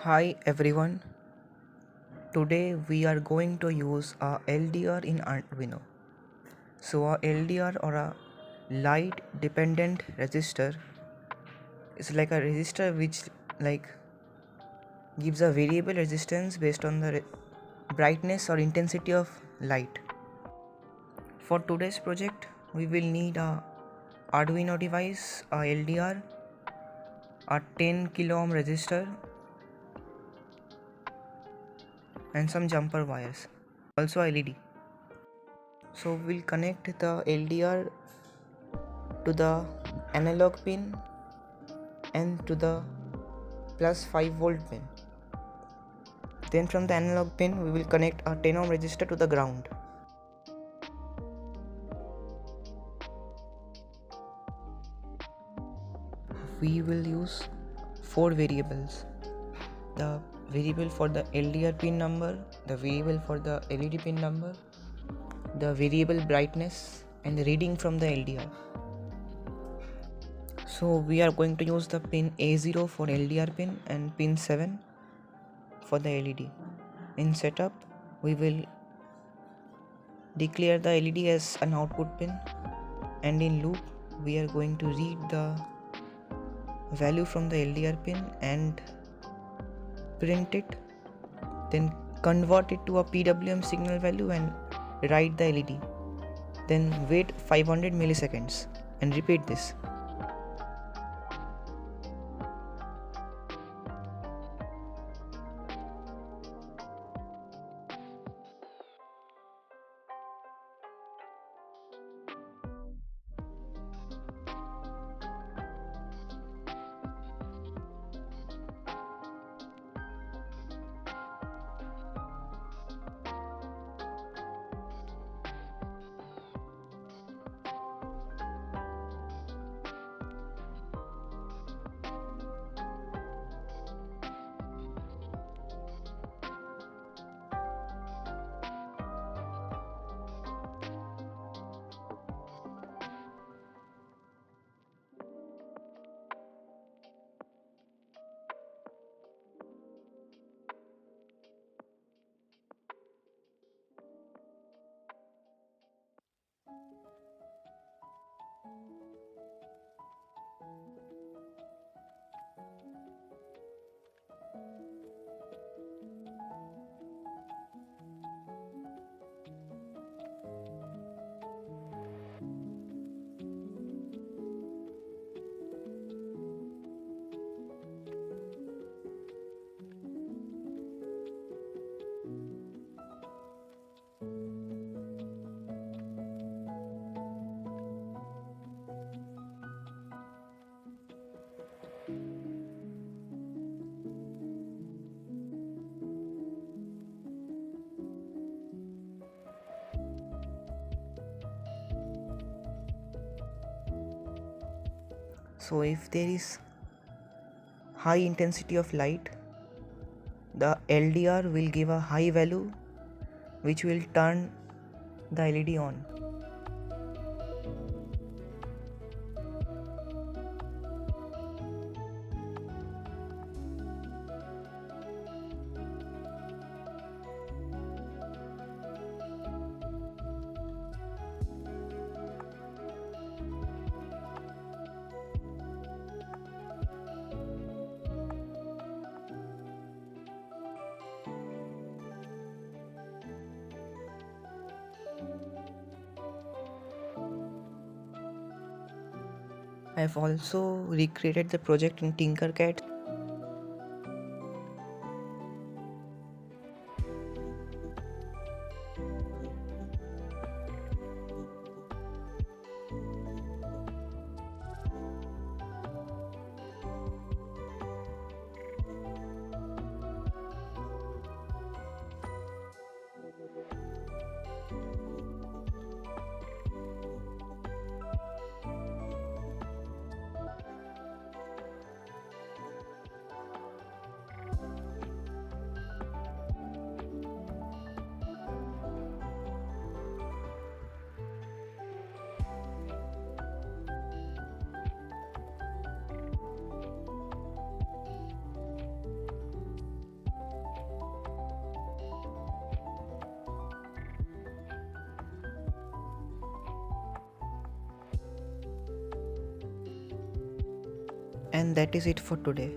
Hi everyone, today we are going to use a LDR in Arduino. So a LDR or a light dependent resistor is like a resistor which gives a variable resistance based on the brightness or intensity of light. For today's project we will need a Arduino device, a LDR, a 10 kilo ohm resistor and some jumper wires, also LED. So we'll connect the LDR to the analog pin and to the plus 5 volt pin. Then from the analog pin we will connect a 10 ohm resistor to the ground. We will use 4 variables: the variable for the LDR pin number, the variable for the LED pin number, the variable brightness and the reading from the LDR. So we are going to use the pin A0 for LDR pin and pin 7 for the LED. In setup we will declare the LED as an output pin, and in loop we are going to read the value from the LDR pin and print it, then convert it to a PWM signal value and write the LED, then wait 500 milliseconds and repeat this. So if there is high intensity of light, the LDR will give a high value which will turn the LED on. I have also recreated the project in Tinkercad. And that is it for today.